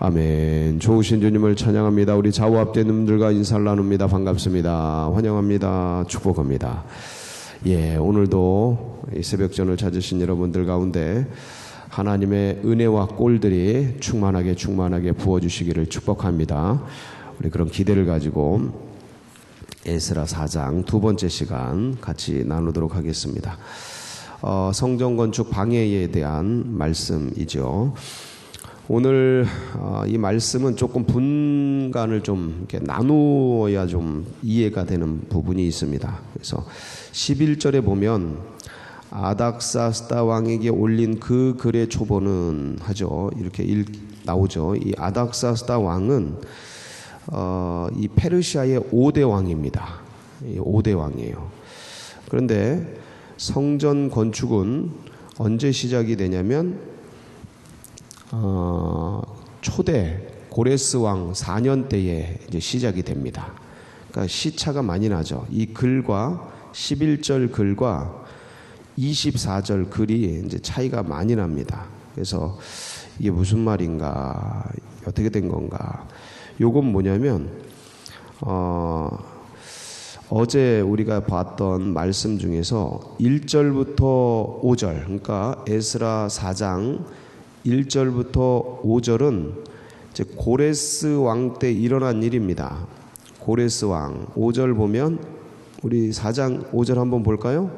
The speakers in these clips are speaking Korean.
아멘. 좋으신 주님을 찬양합니다. 우리 좌우 앞뒤 놈들과 인사를 나눕니다. 반갑습니다. 환영합니다. 축복합니다. 오늘도 이 새벽전을 찾으신 여러분들 가운데 하나님의 은혜와 꼴들이 충만하게 부어주시기를 축복합니다. 우리 그런 기대를 가지고 에스라 4장 두 번째 시간 같이 나누도록 하겠습니다. 성전 건축 방해에 대한 말씀이죠. 오늘 이 말씀은 조금 분간을 좀 이렇게 나누어야 좀 이해가 되는 부분이 있습니다. 그래서 11절에 보면 아닥사스다 왕에게 올린 그 글의 초본은 하죠. 이렇게 나오죠. 이 아닥사스다 왕은 이 페르시아의 5대 왕입니다. 5대 왕이에요. 그런데 성전 건축은 언제 시작이 되냐면 초대 고레스 왕 4년 때에 이제 시작이 됩니다. 그러니까 시차가 많이 나죠. 이 글과 11절 글과 24절 글이 이제 차이가 많이 납니다. 그래서 이게 무슨 말인가, 어떻게 된 건가. 요건 뭐냐면 어제 우리가 봤던 말씀 중에서 1절부터 5절, 그러니까 에스라 4장 1절부터 5절은 이제 고레스 왕 때 일어난 일입니다. 고레스 왕 5절 보면 우리 4장 5절 한번 볼까요?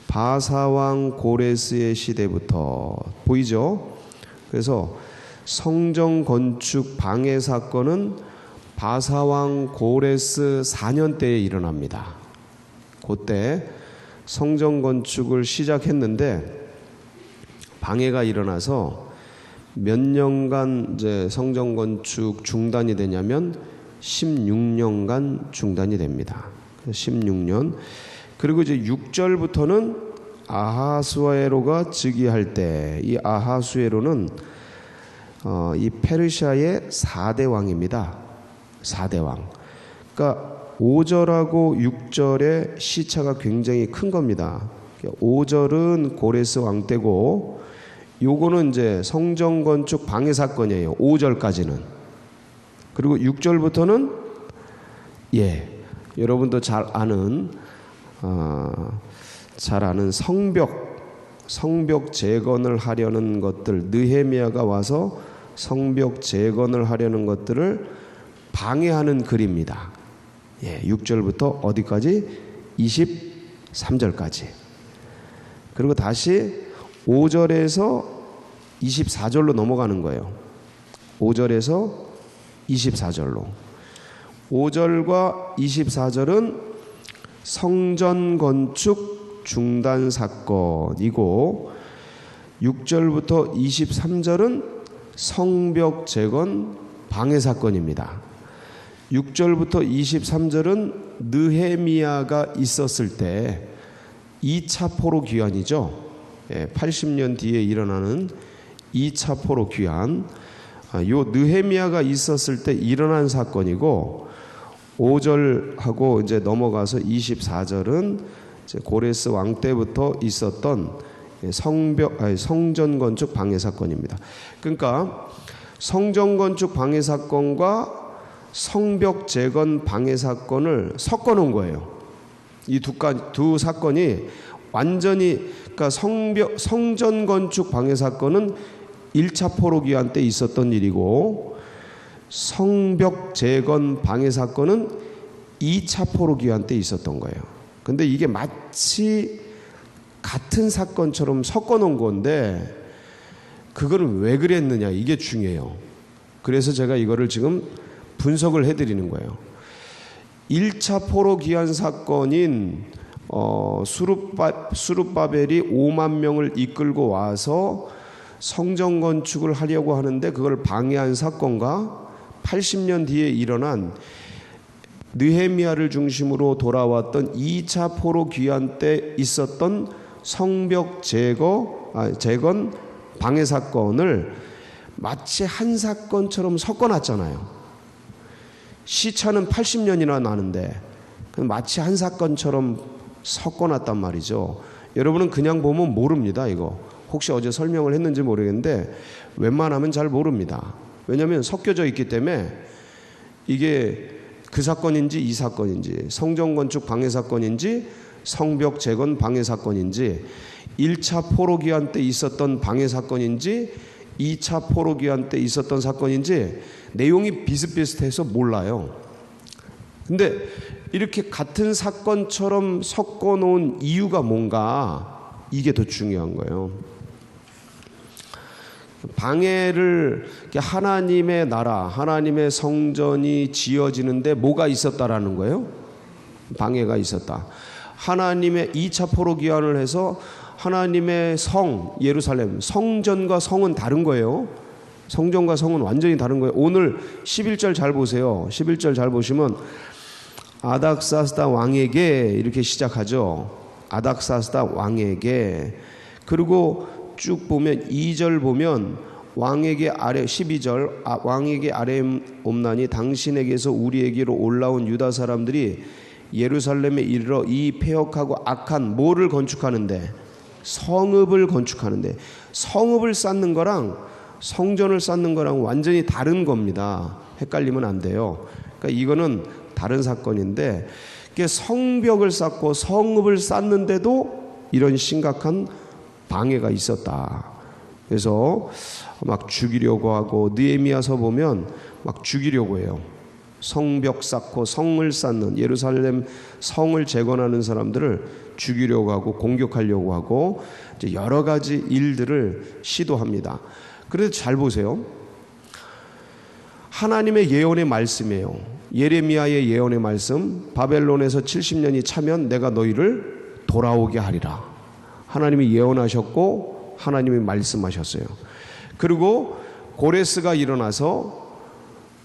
바사왕 고레스의 시대부터 보이죠? 그래서 성전 건축 방해 사건은 바사왕 고레스 4년 때에 일어납니다. 그때 성전 건축을 시작했는데 방해가 일어나서 몇 년간 이제 성전 건축 중단이 되냐면 16년간 중단이 됩니다. 16년. 그리고 이제 6절부터는 아하수에로가 즉위할 때, 이 아하수에로는 이 페르시아의 4대 왕입니다. 4대 왕. 그러니까 5절하고 6절의 시차가 굉장히 큰 겁니다. 5절은 고레스 왕 때고 요거는 이제 성전 건축 방해 사건이에요. 5절까지는. 그리고 6절부터는 여러분도 잘 아는 성벽 재건을 하려는 것들, 느헤미야가 와서 성벽 재건을 하려는 것들을 방해하는 글입니다. 6절부터 어디까지? 23절까지. 그리고 다시 5절에서 24절로 넘어가는 거예요. 5절에서 24절로. 5절과 24절은 성전 건축 중단 사건이고 6절부터 23절은 성벽 재건 방해 사건입니다. 6절부터 23절은 느헤미야가 있었을 때 2차 포로 귀환이죠. 80년 뒤에 일어나는 2차 포로 귀환. 요 느헤미야가 있었을 때 일어난 사건이고 5절하고 이제 넘어가서 24절은 이제 고레스 왕 때부터 있었던 성전 건축 방해 사건입니다. 그러니까 성전 건축 방해 사건과 성벽 재건 방해 사건을 섞어 놓은 거예요. 이 두 사건이 완전히, 그러니까 성전 건축 방해 사건은 1차 포로 귀환 때 있었던 일이고 성벽 재건 방해 사건은 2차 포로 귀환 때 있었던 거예요. 근데 이게 마치 같은 사건처럼 섞어 놓은 건데 그거를 왜 그랬느냐, 이게 중요해요. 그래서 제가 이거를 지금 분석을 해드리는 거예요. 1차 포로 귀환 사건인 수룹바벨이 5만 명을 이끌고 와서 성전 건축을 하려고 하는데 그걸 방해한 사건과 80년 뒤에 일어난 느헤미야를 중심으로 돌아왔던 2차 포로 귀환 때 있었던 성벽 재건 방해 사건을 마치 한 사건처럼 섞어놨잖아요. 시차는 80년이나 나는데 마치 한 사건처럼 섞어놨단 말이죠. 여러분은 그냥 보면 모릅니다. 이거 혹시 어제 설명을 했는지 모르겠는데 웬만하면 잘 모릅니다. 왜냐하면 섞여져 있기 때문에 이게 그 사건인지 이 사건인지, 성전 건축 방해 사건인지 성벽 재건 방해 사건인지, 1차 포로기한 때 있었던 방해 사건인지 2차 포로기한 때 있었던 사건인지 내용이 비슷비슷해서 몰라요. 근데 이렇게 같은 사건처럼 섞어 놓은 이유가 뭔가, 이게 더 중요한 거예요. 방해를, 하나님의 나라, 하나님의 성전이 지어지는데 뭐가 있었다라는 거예요? 방해가 있었다. 하나님의 2차 포로 기한을 해서 하나님의 성, 예루살렘, 성전과 성은 다른 거예요. 성전과 성은 완전히 다른 거예요. 오늘 11절 잘 보세요. 11절 잘 보시면 아닥사스다 왕에게 이렇게 시작하죠. 아닥사스다 왕에게. 그리고 쭉 보면 2절 보면 왕에게 아뢰, 12절 왕에게 아뢰옵나니 당신에게서 우리에게로 올라온 유다 사람들이 예루살렘에 이르러 이 폐역하고 악한 뭐를 건축하는데, 성읍을 건축하는데, 성읍을 쌓는 거랑 성전을 쌓는 거랑 완전히 다른 겁니다. 헷갈리면 안 돼요. 그러니까 이거는 다른 사건인데, 성벽을 쌓고 성읍을 쌓는데도 이런 심각한 방해가 있었다. 그래서 막 죽이려고 하고, 느헤미야서 보면 막 죽이려고 해요. 성벽 쌓고 성을 쌓는, 예루살렘 성을 재건하는 사람들을 죽이려고 하고 공격하려고 하고 이제 여러 가지 일들을 시도합니다. 그래서 잘 보세요. 하나님의 예언의 말씀이에요. 예레미야의 예언의 말씀, 바벨론에서 70년이 차면 내가 너희를 돌아오게 하리라. 하나님이 예언하셨고 하나님이 말씀하셨어요. 그리고 고레스가 일어나서,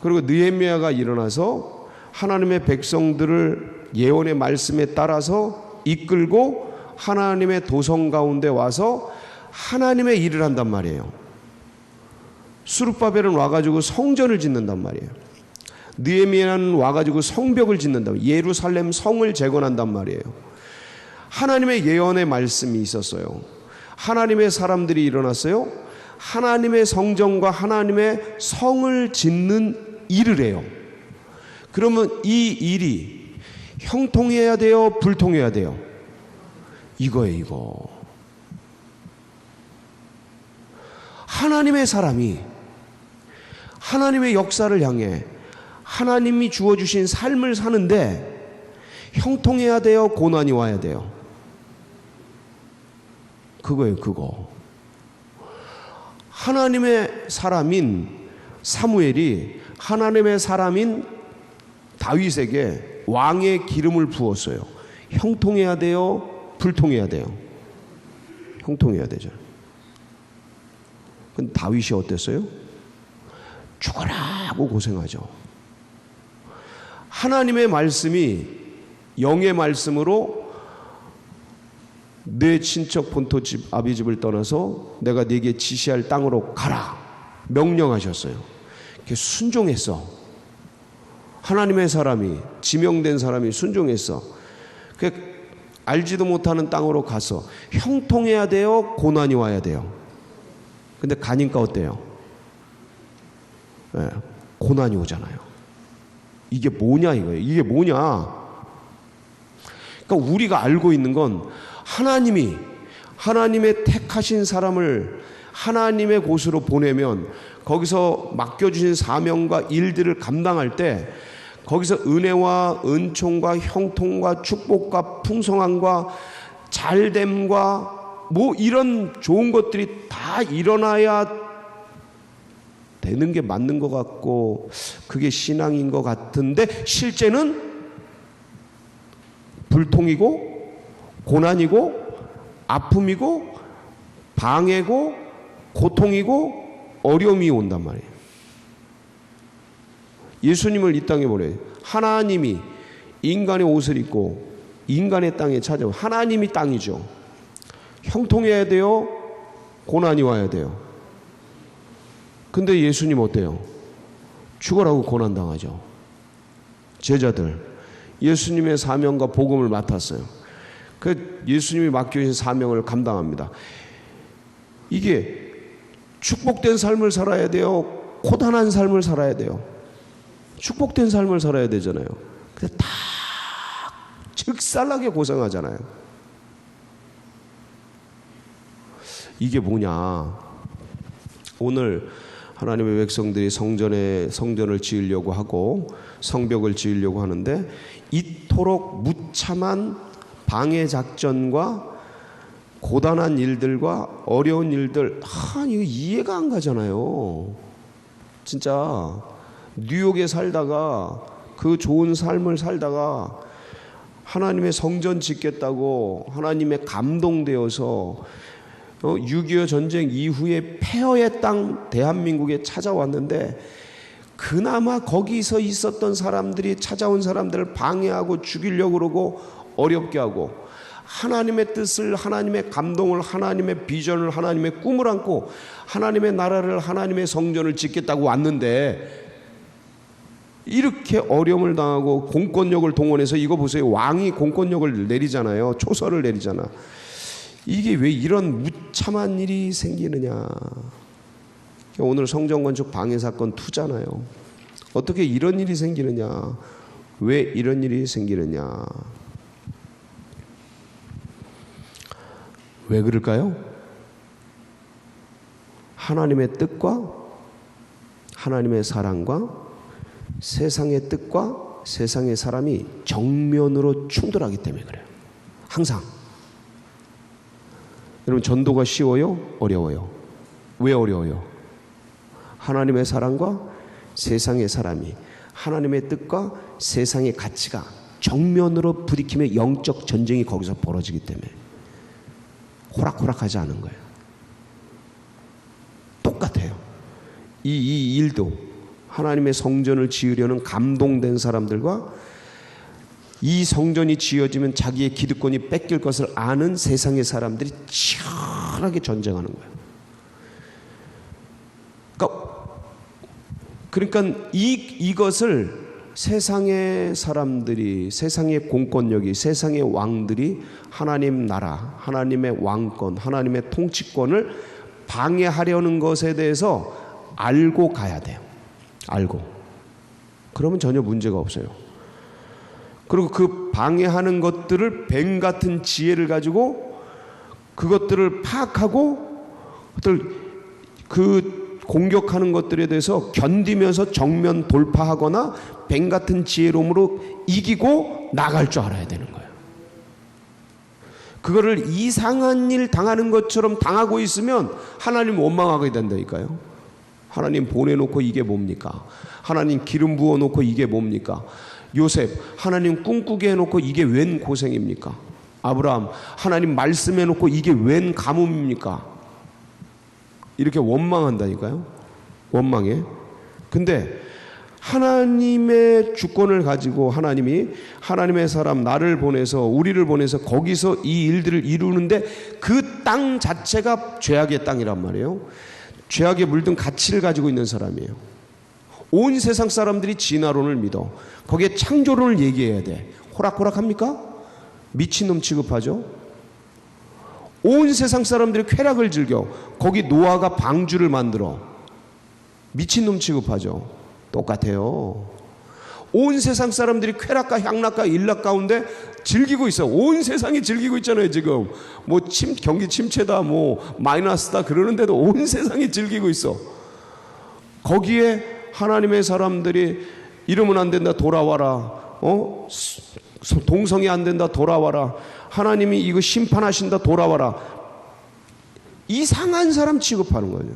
그리고 느헤미야가 일어나서 하나님의 백성들을 예언의 말씀에 따라서 이끌고 하나님의 도성 가운데 와서 하나님의 일을 한단 말이에요. 수룹바벨은 와가지고 성전을 짓는단 말이에요. 느헤미야는 와가지고 성벽을 짓는다. 예루살렘 성을 재건한단 말이에요. 하나님의 예언의 말씀이 있었어요. 하나님의 사람들이 일어났어요. 하나님의 성전과 하나님의 성을 짓는 일을 해요. 그러면 이 일이 형통해야 돼요? 불통해야 돼요? 이거예요, 이거. 하나님의 사람이 하나님의 역사를 향해 하나님이 주어주신 삶을 사는데 형통해야 돼요? 고난이 와야 돼요? 그거예요, 그거. 하나님의 사람인 사무엘이 하나님의 사람인 다윗에게 왕의 기름을 부었어요. 형통해야 돼요? 불통해야 돼요? 형통해야 되죠. 근데 다윗이 어땠어요? 죽어라 하고 고생하죠. 하나님의 말씀이 영의 말씀으로 내 친척 본토 집 아비 집을 떠나서 내가 네게 지시할 땅으로 가라 명령하셨어요. 순종했어. 하나님의 사람이, 지명된 사람이 순종했어. 알지도 못하는 땅으로 가서 형통해야 돼요? 고난이 와야 돼요? 근데 가니까 어때요? 네, 고난이 오잖아요. 이게 뭐냐 이거예요. 이게 뭐냐? 그러니까 우리가 알고 있는 건 하나님이 하나님의 택하신 사람을 하나님의 곳으로 보내면 거기서 맡겨주신 사명과 일들을 감당할 때 거기서 은혜와 은총과 형통과 축복과 풍성함과 잘됨과 뭐 이런 좋은 것들이 다 일어나야 되는 게 맞는 것 같고 그게 신앙인 것 같은데 실제는 불통이고 고난이고 아픔이고 방해고 고통이고 어려움이 온단 말이에요. 예수님을 이 땅에 보내요. 하나님이 인간의 옷을 입고 인간의 땅에 찾아오. 하나님이 땅이죠. 형통해야 돼요? 고난이 와야 돼요? 근데 예수님 어때요? 죽어라고 고난당하죠. 제자들 예수님의 사명과 복음을 맡았어요. 그 예수님이 맡겨주신 사명을 감당합니다. 이게 축복된 삶을 살아야 돼요? 고단한 삶을 살아야 돼요. 축복된 삶을 살아야 되잖아요. 근데 다 즉살나게 고생하잖아요. 이게 뭐냐? 오늘 하나님의 백성들이 성전을 지으려고 하고 성벽을 지으려고 하는데 이토록 무참한 방해 작전과 고단한 일들과 어려운 일들, 이거 이해가 안 가잖아요. 진짜 뉴욕에 살다가 그 좋은 삶을 살다가 하나님의 성전 짓겠다고 하나님의 감동되어서 6.25 전쟁 이후에 폐허의 땅 대한민국에 찾아왔는데 그나마 거기서 있었던 사람들이 찾아온 사람들을 방해하고 죽이려고 그러고 어렵게 하고 하나님의 뜻을, 하나님의 감동을, 하나님의 비전을, 하나님의 꿈을 안고 하나님의 나라를, 하나님의 성전을 짓겠다고 왔는데 이렇게 어려움을 당하고 공권력을 동원해서, 이거 보세요, 왕이 공권력을 내리잖아요. 초서를 내리잖아. 이게 왜 이런 무참한 일이 생기느냐. 오늘 성전 건축 방해 사건 2잖아요. 어떻게 이런 일이 생기느냐, 왜 이런 일이 생기느냐, 왜 그럴까요? 하나님의 뜻과 하나님의 사랑과 세상의 뜻과 세상의 사람이 정면으로 충돌하기 때문에 그래요. 항상. 여러분, 전도가 쉬워요? 어려워요? 왜 어려워요? 하나님의 사랑과 세상의 사람이, 하나님의 뜻과 세상의 가치가 정면으로 부딪히며 영적 전쟁이 거기서 벌어지기 때문에 호락호락하지 않은 거예요. 똑같아요. 이 일도 하나님의 성전을 지으려는 감동된 사람들과 이 성전이 지어지면 자기의 기득권이 뺏길 것을 아는 세상의 사람들이 치열하게 전쟁하는 거예요. 그러니까 이것을 세상의 사람들이, 세상의 공권력이, 세상의 왕들이 하나님 나라, 하나님의 왕권, 하나님의 통치권을 방해하려는 것에 대해서 알고 가야 돼요. 알고. 그러면 전혀 문제가 없어요. 그리고 그 방해하는 것들을 뱀 같은 지혜를 가지고 그것들을 파악하고 그 공격하는 것들에 대해서 견디면서 정면 돌파하거나 뱀 같은 지혜로움으로 이기고 나갈 줄 알아야 되는 거예요. 그거를 이상한 일 당하는 것처럼 당하고 있으면 하나님 원망하게 된다니까요. 하나님 보내놓고 이게 뭡니까? 하나님 기름 부어놓고 이게 뭡니까? 요셉, 하나님 꿈꾸게 해놓고 이게 웬 고생입니까? 아브라함, 하나님 말씀해놓고 이게 웬 가뭄입니까? 이렇게 원망한다니까요. 원망해. 근데 하나님의 주권을 가지고 하나님이 하나님의 사람 나를 보내서, 우리를 보내서 거기서 이 일들을 이루는데 그 땅 자체가 죄악의 땅이란 말이에요. 죄악에 물든 가치를 가지고 있는 사람이에요. 온 세상 사람들이 진화론을 믿어. 거기에 창조론을 얘기해야 돼. 호락호락합니까? 미친놈 취급하죠. 온 세상 사람들이 쾌락을 즐겨. 거기 노아가 방주를 만들어. 미친놈 취급하죠. 똑같아요. 온 세상 사람들이 쾌락과 향락과 일락 가운데 즐기고 있어. 온 세상이 즐기고 있잖아요. 지금 뭐 경기 침체다, 뭐 마이너스다 그러는데도 온 세상이 즐기고 있어. 거기에 하나님의 사람들이 이러면 안 된다, 돌아와라. 동성이 안 된다, 돌아와라. 하나님이 이거 심판하신다, 돌아와라. 이상한 사람 취급하는 거예요.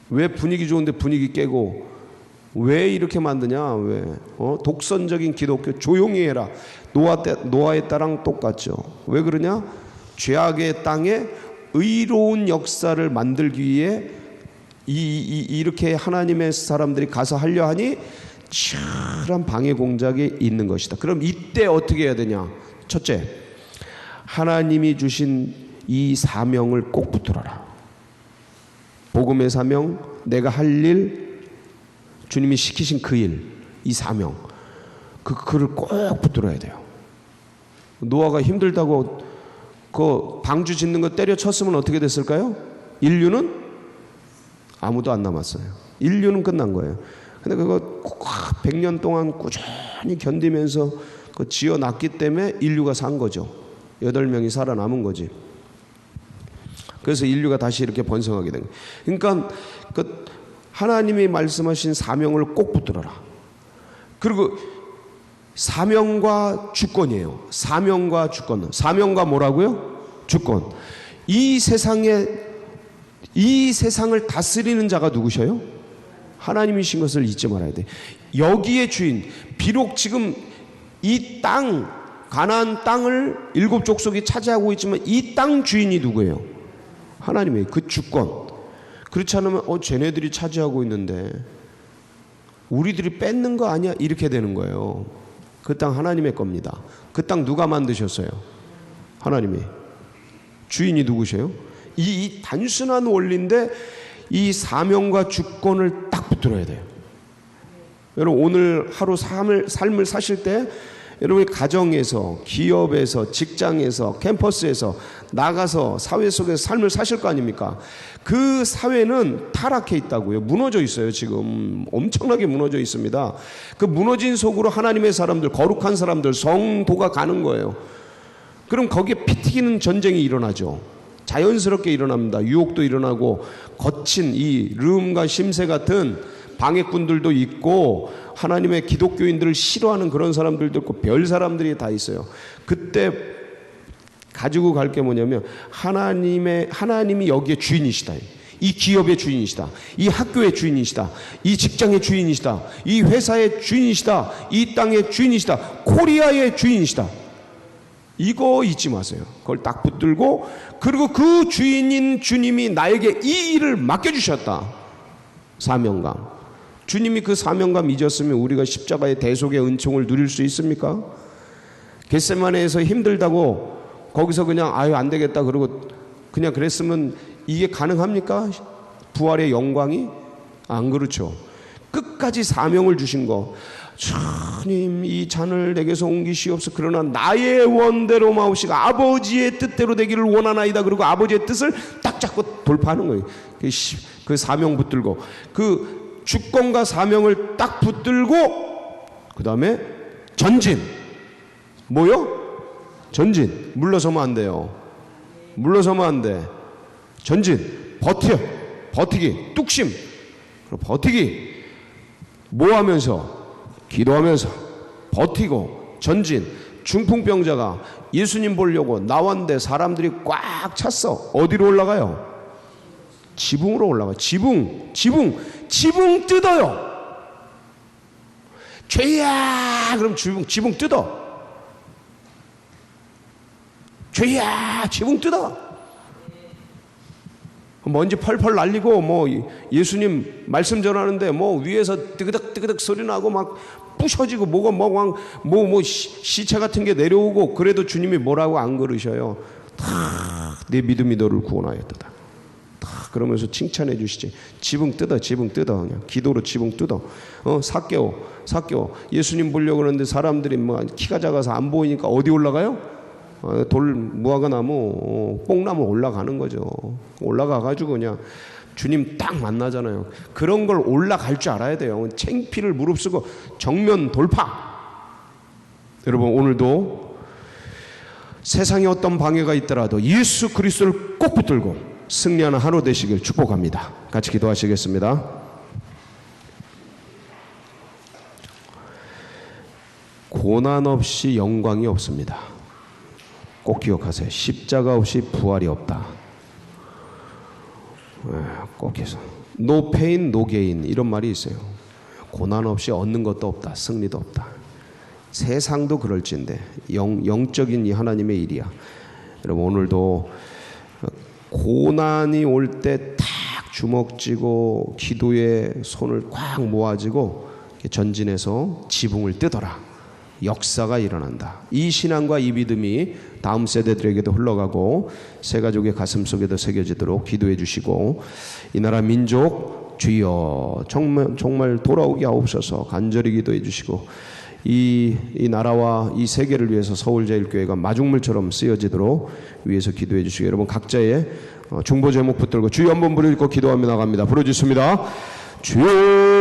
왜 분위기 좋은데 분위기 깨고, 왜 이렇게 만드냐? 왜? 독선적인 기독교 조용히 해라. 노아의 때랑 똑같죠. 왜 그러냐? 죄악의 땅에 의로운 역사를 만들기 위해 이렇게 하나님의 사람들이 가서 하려 하니 치열한 방해 공작이 있는 것이다. 그럼 이때 어떻게 해야 되냐? 첫째, 하나님이 주신 이 사명을 꼭 붙들어라. 복음의 사명, 내가 할 일, 주님이 시키신 그 일, 이 사명, 그를 꼭 붙들어야 돼요. 노아가 힘들다고 그 방주 짓는 거 때려쳤으면 어떻게 됐을까요? 인류는 아무도 안 남았어요. 인류는 끝난 거예요. 근데 그거 100년 동안 꾸준히 견디면서 그 지어놨기 때문에 인류가 산 거죠. 8명이 살아남은 거지. 그래서 인류가 다시 이렇게 번성하게 된 거예요. 그러니까 그 하나님이 말씀하신 사명을 꼭 붙들어라. 그리고 사명과 주권이에요. 사명과 주권. 사명과 뭐라고요? 주권. 이 세상을 다스리는 자가 누구셔요? 하나님이신 것을 잊지 말아야 돼. 여기에 주인, 비록 지금 이 땅, 가나안 땅을 7 족속이 차지하고 있지만 이 땅 주인이 누구예요? 하나님이에요. 그 주권. 그렇지 않으면 쟤네들이 차지하고 있는데 우리들이 뺏는 거 아니야? 이렇게 되는 거예요. 그 땅 하나님의 겁니다. 그 땅 누가 만드셨어요? 하나님이. 주인이 누구세요? 이 단순한 원리인데 이 사명과 주권을 딱 붙들어야 돼요. 여러분 오늘 하루 삶을 사실 때 여러분이 가정에서, 기업에서, 직장에서, 캠퍼스에서 나가서 사회 속에서 삶을 사실 거 아닙니까? 그 사회는 타락해 있다고요. 무너져 있어요. 지금 엄청나게 무너져 있습니다. 그 무너진 속으로 하나님의 사람들, 거룩한 사람들, 성도가 가는 거예요. 그럼 거기에 피 튀기는 전쟁이 일어나죠. 자연스럽게 일어납니다. 유혹도 일어나고 거친 이 르음과 심세 같은 방해꾼들도 있고 하나님의 기독교인들을 싫어하는 그런 사람들도 있고 별 사람들이 다 있어요. 그때 가지고 갈 게 뭐냐면 하나님이 여기에 주인이시다. 이 기업의 주인이시다. 이 학교의 주인이시다. 이 직장의 주인이시다. 이 회사의 주인이시다. 이 땅의 주인이시다. 코리아의 주인이시다. 이거 잊지 마세요. 그걸 딱 붙들고 그리고 그 주인인 주님이 나에게 이 일을 맡겨주셨다. 사명감. 주님이 그 사명감 잊었으면 우리가 십자가의 대속의 은총을 누릴 수 있습니까? 겟세마네에서 힘들다고 거기서 그냥 안 되겠다 그러고 그냥 그랬으면 이게 가능합니까? 부활의 영광이? 안 그렇죠. 끝까지 사명을 주신 거. 주님 이 잔을 내게서 옮기시옵소서. 그러나 나의 원대로 마옵시가 아버지의 뜻대로 되기를 원하나이다. 그리고 아버지의 뜻을 딱 잡고 돌파하는 거예요. 그 사명 붙들고 그 주권과 사명을 딱 붙들고 그 다음에 전진. 뭐요? 전진. 물러서면 안 돼요. 물러서면 안 돼. 전진. 버티기. 뚝심. 버티기. 뭐 하면서? 기도하면서 버티고 전진. 중풍병자가 예수님 보려고 나왔는데 사람들이 꽉 찼어. 어디로 올라가요? 지붕으로 올라가요. 지붕 뜯어요. 죄야 그럼 지붕 뜯어. 죄야 지붕 뜯어. 먼지 펄펄 날리고 뭐 예수님 말씀 전하는데 뭐 위에서 뜨그덕 소리 나고 막 부셔지고 뭐가 시체 같은 게 내려오고 그래도 주님이 뭐라고 안 그러셔요. 다 내 믿음이 너를 구원하였다. 다 그러면서 칭찬해 주시지. 지붕 뜯어 그냥 기도로 지붕 뜯어. 삭개오 예수님 보려고 그러는데 사람들이 뭐 키가 작아서 안 보이니까 어디 올라가요? 무화과나무, 뽕나무 올라가는 거죠. 올라가가지고 그냥 주님 딱 만나잖아요. 그런 걸 올라갈 줄 알아야 돼요. 창피를 무릅쓰고 정면 돌파. 여러분 오늘도 세상에 어떤 방해가 있더라도 예수 그리스도를 꼭 붙들고 승리하는 하루 되시길 축복합니다. 같이 기도하시겠습니다. 고난 없이 영광이 없습니다. 꼭 기억하세요. 십자가 없이 부활이 없다. 꼭 해서 No pain, no gain 이런 말이 있어요. 고난 없이 얻는 것도 없다. 승리도 없다. 세상도 그럴진데 영적인 이 하나님의 일이야. 여러분 오늘도 고난이 올 때 탁 주먹쥐고 기도에 손을 꽉 모아지고 전진해서 지붕을 뜯어라. 역사가 일어난다. 이 신앙과 이 믿음이 다음 세대들에게도 흘러가고 새 가족의 가슴 속에도 새겨지도록 기도해 주시고 이 나라 민족 주여 정말 돌아오게 하옵소서 간절히 기도해 주시고 이 나라와 이 세계를 위해서 서울제일교회가 마중물처럼 쓰여지도록 위해서 기도해 주시고, 여러분 각자의 중보 제목 붙들고 주여 한번 부르고 기도하며 나갑니다. 부르짖습니다. 주여